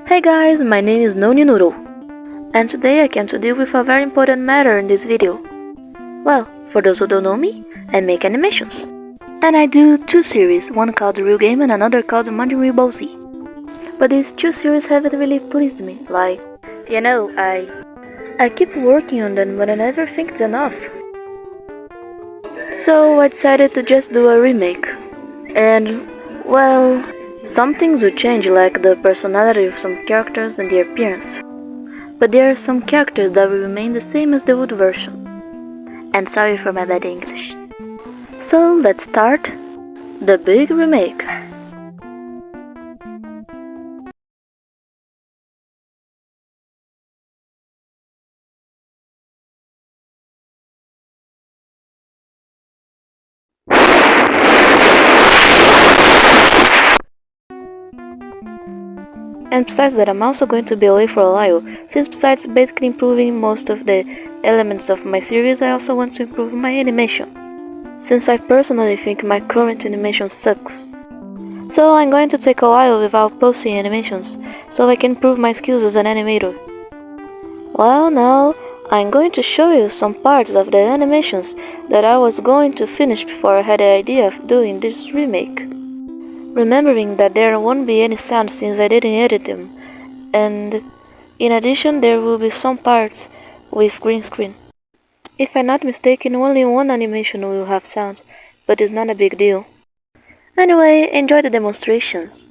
Hey guys, my name is Noni Noodle, and today I came to deal with a very important matter in this video. Well, for those who don't know me, I make animations. And I do two series, one called Real Game and another called Mandarin Bossy. But these two series haven't really pleased me, I keep working on them but I never think it's enough. So I decided to just do a remake. And, well, some things will change, like the personality of some characters and their appearance. But there are some characters that will remain the same as the old version. And sorry for my bad English. So let's start the big remake. And besides that, I'm also going to be away for a while, since besides basically improving most of the elements of my series, I also want to improve my animation, since I personally think my current animation sucks. So I'm going to take a while without posting animations, so I can improve my skills as an animator. Well, now I'm going to show you some parts of the animations that I was going to finish before I had the idea of doing this remake. Remembering that there won't be any sound since I didn't edit them, and in addition there will be some parts with green screen. If I'm not mistaken, only one animation will have sound, but it's not a big deal. Anyway, enjoy the demonstrations.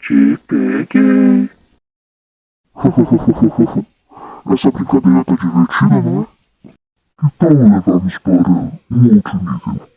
Te peguei! Essa brincadeira tá divertida, não é? Que tal levarmos para um outro nível?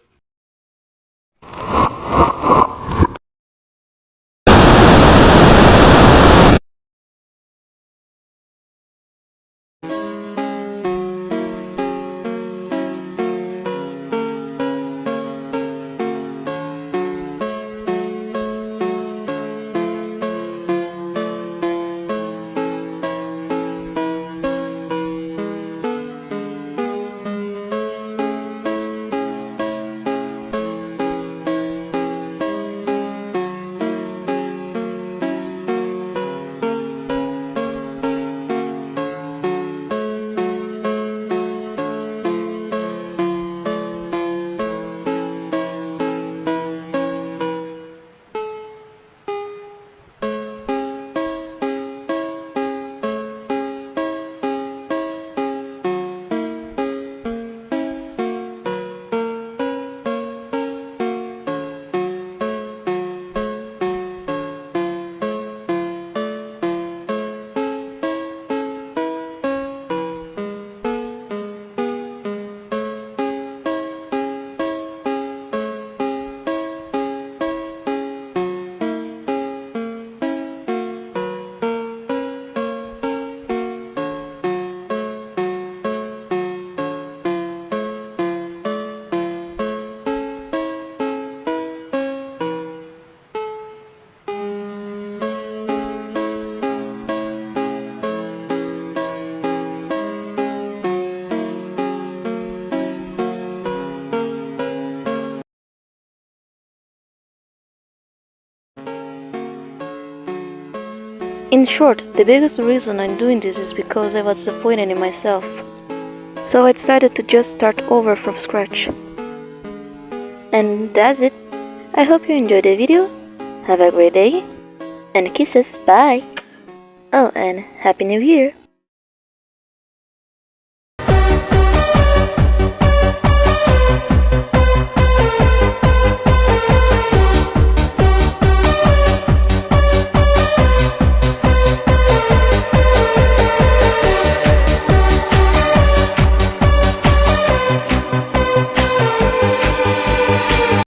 In short, the biggest reason I'm doing this is because I was disappointed in myself. So I decided to just start over from scratch. And that's it. I hope you enjoyed the video. Have a great day. And kisses. Bye. Oh, and Happy New Year.